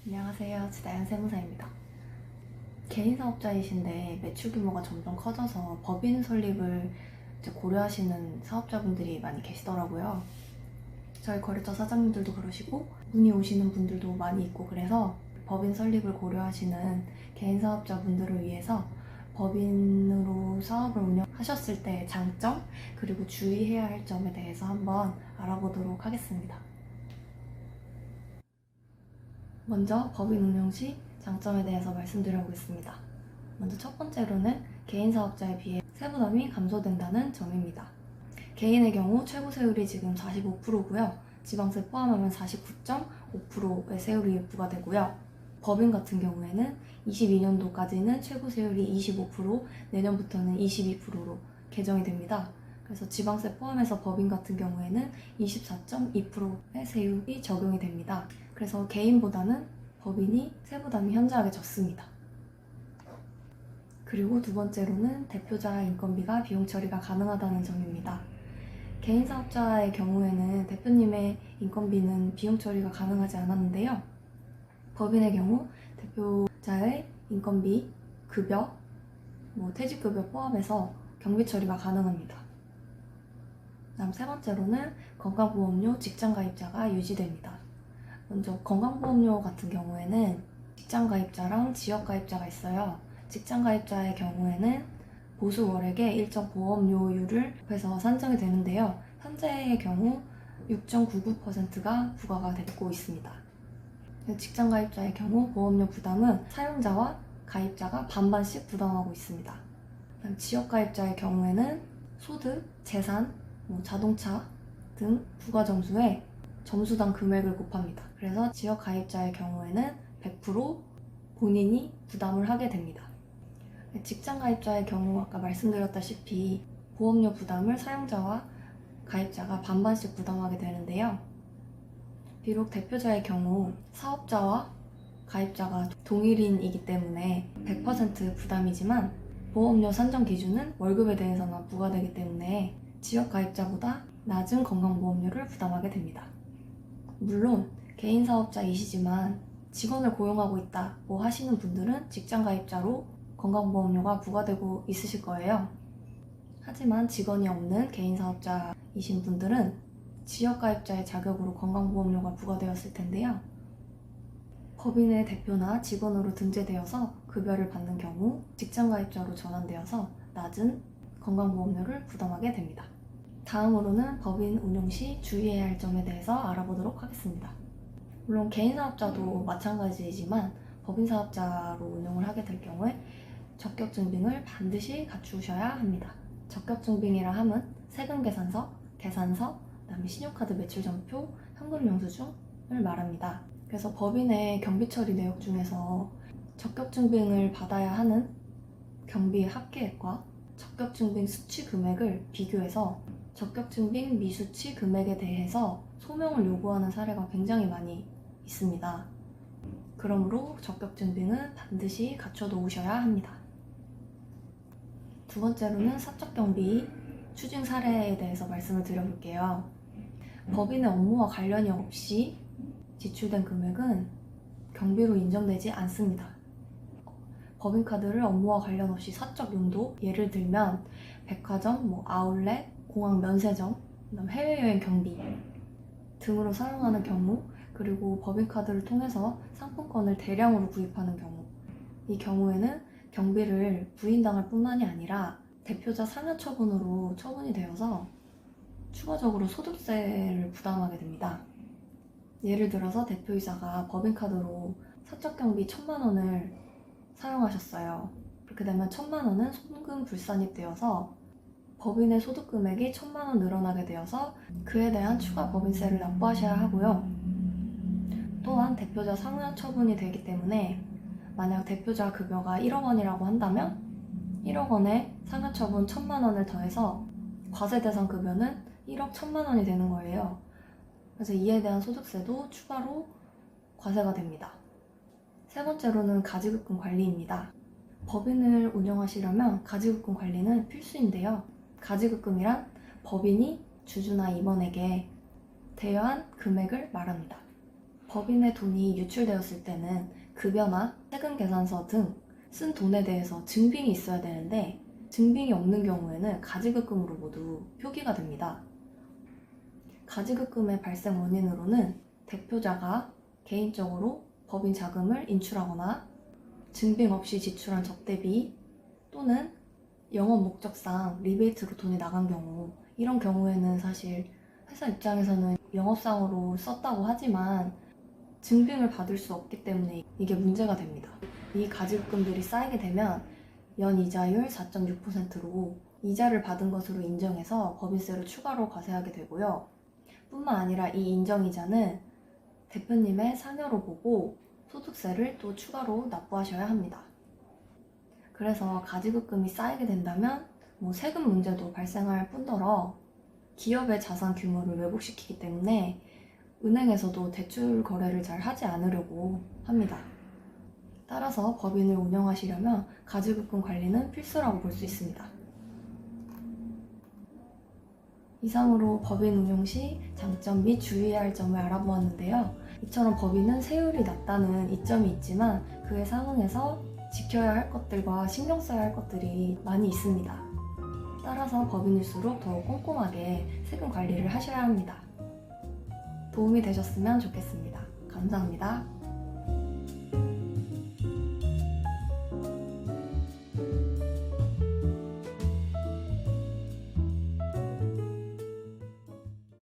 안녕하세요. 지다연 세무사입니다. 개인 사업자이신데 매출 규모가 점점 커져서 법인 설립을 이제 고려하시는 사업자분들이 많이 계시더라고요. 저희 거래처 사장님들도 그러시고 문의 오시는 분들도 많이 있고, 그래서 법인 설립을 고려하시는 개인 사업자분들을 위해서 법인으로 사업을 운영하셨을 때의 장점, 그리고 주의해야 할 점에 대해서 한번 알아보도록 하겠습니다. 먼저 법인 운영 시 장점에 대해서 말씀드려보겠습니다. 먼저 첫 번째로는 개인 사업자에 비해 세부담이 감소된다는 점입니다. 개인의 경우 최고 세율이 지금 45%고요. 지방세 포함하면 49.5%의 세율이 부과되고요. 법인 같은 경우에는 22년도까지는 최고 세율이 25%, 내년부터는 22%로 개정이 됩니다. 그래서 지방세 포함해서 법인 같은 경우에는 24.2%의 세율이 적용이 됩니다. 그래서 개인보다는 법인이 세부담이 현저하게 적습니다. 그리고 두 번째로는 대표자 인건비가 비용 처리가 가능하다는 점입니다. 개인 사업자의 경우에는 대표님의 인건비는 비용 처리가 가능하지 않았는데요. 법인의 경우 대표자의 인건비, 급여, 퇴직급여 포함해서 경비 처리가 가능합니다. 다음 세 번째로는 건강보험료 직장가입자가 유지됩니다. 먼저 건강보험료 같은 경우에는 직장가입자랑 지역가입자가 있어요. 직장가입자의 경우에는 보수월액의 일정 보험료율을 해서 산정이 되는데요. 현재의 경우 6.99%가 부과가 되고 있습니다. 직장가입자의 경우 보험료 부담은 사용자와 가입자가 반반씩 부담하고 있습니다. 지역가입자의 경우에는 소득, 재산, 자동차 등 부가점수에 점수당 금액을 곱합니다. 그래서 지역가입자의 경우에는 100% 본인이 부담을 하게 됩니다. 직장가입자의 경우 아까 말씀드렸다시피 보험료 부담을 사용자와 가입자가 반반씩 부담하게 되는데요. 비록 대표자의 경우 사업자와 가입자가 동일인이기 때문에 100% 부담이지만 보험료 산정 기준은 월급에 대해서만 부과되기 때문에 지역 가입자보다 낮은 건강보험료를 부담하게 됩니다. 물론 개인 사업자이시지만 직원을 고용하고 있다고 하시는 분들은 직장 가입자로 건강보험료가 부과되고 있으실 거예요. 하지만 직원이 없는 개인 사업자이신 분들은 지역 가입자의 자격으로 건강보험료가 부과되었을 텐데요. 법인의 대표나 직원으로 등재되어서 급여를 받는 경우 직장 가입자로 전환되어서 낮은 건강보험료를 부담하게 됩니다. 다음으로는 법인 운영 시 주의해야 할 점에 대해서 알아보도록 하겠습니다. 물론 개인 사업자도 마찬가지이지만 법인 사업자로 운영을 하게 될 경우에 적격증빙을 반드시 갖추셔야 합니다. 적격증빙이라 함은 세금계산서, 계산서, 그다음에 신용카드 매출점표, 현금영수증을 말합니다. 그래서 법인의 경비처리 내역 중에서 적격증빙을 받아야 하는 경비 합계액과 적격증빙 수취 금액을 비교해서 적격증빙 미수취 금액에 대해서 소명을 요구하는 사례가 굉장히 많이 있습니다. 그러므로 적격증빙은 반드시 갖춰 놓으셔야 합니다. 두 번째로는 사적경비 추징 사례에 대해서 말씀을 드려볼게요. 법인의 업무와 관련이 없이 지출된 금액은 경비로 인정되지 않습니다. 법인카드를 업무와 관련 없이 사적 용도, 예를 들면 백화점, 아울렛, 공항 면세점, 해외여행 경비 등으로 사용하는 경우, 그리고 법인카드를 통해서 상품권을 대량으로 구입하는 경우, 이 경우에는 경비를 부인당할 뿐만이 아니라 대표자 상여 처분으로 처분이 되어서 추가적으로 소득세를 부담하게 됩니다. 예를 들어서 대표이사가 법인카드로 사적경비 1,000만 원을 사용하셨어요. 그렇게 되면 1,000만 원은 손금 불산입되어서 법인의 소득금액이 1,000만 원 늘어나게 되어서 그에 대한 추가 법인세를 납부하셔야 하고요. 또한 대표자 상여 처분이 되기 때문에 만약 대표자 급여가 1억 원이라고 한다면 1억 원에 상여 처분 1,000만 원을 더해서 과세 대상 급여는 1억 1,000만 원이 되는 거예요. 그래서 이에 대한 소득세도 추가로 과세가 됩니다. 세 번째로는 가지급금 관리입니다. 법인을 운영하시려면 가지급금 관리는 필수인데요. 가지급금이란 법인이 주주나 임원에게 대여한 금액을 말합니다. 법인의 돈이 유출되었을 때는 급여나 세금 계산서 등 쓴 돈에 대해서 증빙이 있어야 되는데 증빙이 없는 경우에는 가지급금으로 모두 표기가 됩니다. 가지급금의 발생 원인으로는 대표자가 개인적으로 법인 자금을 인출하거나 증빙 없이 지출한 접대비 또는 영업 목적상 리베이트로 돈이 나간 경우, 이런 경우에는 사실 회사 입장에서는 영업상으로 썼다고 하지만 증빙을 받을 수 없기 때문에 이게 문제가 됩니다. 이 가지급금들이 쌓이게 되면 연이자율 4.6%로 이자를 받은 것으로 인정해서 법인세를 추가로 과세하게 되고요. 뿐만 아니라 이 인정이자는 대표님의 상여로 보고 소득세를 또 추가로 납부하셔야 합니다. 그래서 가지급금이 쌓이게 된다면 세금 문제도 발생할 뿐더러 기업의 자산 규모를 왜곡시키기 때문에 은행에서도 대출 거래를 잘 하지 않으려고 합니다. 따라서 법인을 운영하시려면 가지급금 관리는 필수라고 볼 수 있습니다. 이상으로 법인 운용 시 장점 및 주의해야 할 점을 알아보았는데요. 이처럼 법인은 세율이 낮다는 이점이 있지만 그에 상응해서 지켜야 할 것들과 신경 써야 할 것들이 많이 있습니다. 따라서 법인일수록 더욱 꼼꼼하게 세금 관리를 하셔야 합니다. 도움이 되셨으면 좋겠습니다. 감사합니다.